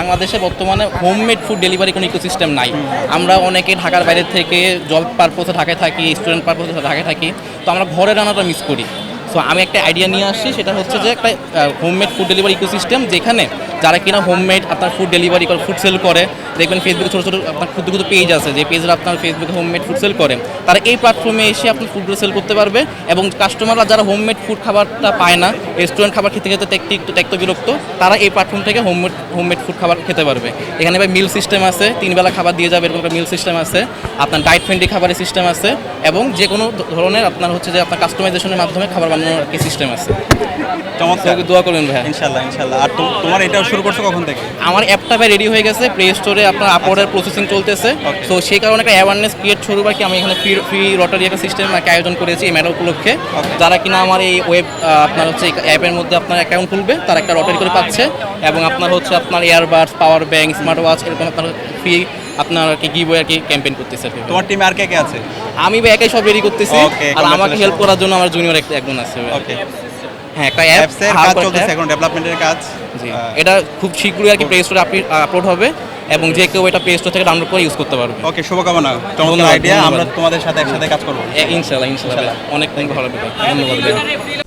বাংলাদেশে বর্তমানে homemade food delivery কোনো ইকোসিস্টেম নাই। আমরা অনেকে ঢাকার বাইরে থেকে জব পারপোসে ঢাকায় থাকি, স্টুডেন্ট পারপোসে ঢাকায় থাকি, তো আমরা ঘরে রান্নাটা মিস করি। সো আমি একটা আইডিয়া নিয়ে আসছি, সেটা হচ্ছে যে একটা হোমমেড ফুড ডেলিভারি ইকোসিস্টেম, যেখানে যারা কিনা হোমমেড আপনার ফুড ডেলিভারি করে, ফুড সেল করে, দেখবেন ফেসবুকে ছোটো ছোটো আপনার ক্ষুদ্র ক্ষুদ্র পেজ আছে, যে পেজরা আপনার ফেসবুকে হোমমেড ফুড সেল করে, তারা এই প্ল্যাটফর্মে এসে আপনার ফুডগুলো সেল করতে পারবে। এবং কাস্টমাররা যারা হোমমেড ফুড খাবারটা পায় না, রেস্টুরেন্ট খাবার খেতে খেতে একটু বিরক্ত, তারা এই প্ল্যাটফর্ম থেকে হোমমেড ফুড খাবার খেতে পারবে। এখানে ভাই মিল সিস্টেম আছে, 3 বেলা খাবার দিয়ে যাবে, এরকম একটা মিল সিস্টেম আছে, আপনার ডায়েট ফ্রেন্ডলি খাবারের সিস্টেম আছে, এবং যে কোনো ধরনের আপনার হচ্ছে যে আপনার কাস্টমাইজেশনের মাধ্যমে খাবার বানানোর আর কি সিস্টেম আছে। চমৎকার, দোয়া করবেন ভাই। ইনশাল্লাহ ইনশাল্লাহ। আর তোমার এটা শুরু করছো কখন থেকে? আমার অ্যাপটা ভাই রেডি হয়ে গেছে, প্লে স্টোরে আপনার আপলোডের প্রসেসিং চলতেছে। তো সেই কারণে একটা অ্যাওয়ারনেস ক্রিয়েট করবো আর কি, আমি এখানে ফ্রি রটারি একটা সিস্টেম আয়োজন করেছি এই মেলা উপলক্ষে। যারা কিনা আমার এই ওয়েব আপনার হচ্ছে অ্যাপের মধ্যে আপনার অ্যাকাউন্ট খুলবে, তারা একটা রটারি করে পাচ্ছে। এবং আপনার হচ্ছে আপনার earbuds, power bank, smart watch, এরকম আপনার ফ্রি আপনার আর কি গিভওয়ে আর কি ক্যাম্পেইন করতেছে। তোমার টিমে আর কে কে আছে? আমি ভাই একাই সব রেডি করতেছি, আর আমাকে হেল্প করার জন্য আমার জুনিয়র একজন আছে। ওকে, হ্যাঁ, একটা অ্যাপসের কাজ চলতেছে এখন, ডেভেলপমেন্টের কাজ। জি, এটা খুব শীঘ্রই আর কি প্লে স্টোরে আপলোড হবে, এবং যে কেউ এটা প্লে স্টোর থেকে ডাউনলোড করে ইউজ করতে পারবে। ওকে, শুভকামনা, চমৎকার আইডিয়া। আমরা তোমাদের সাথে একসাথে কাজ করবো ইনশাআল্লাহ। অনেক ভালো, ধন্যবাদ।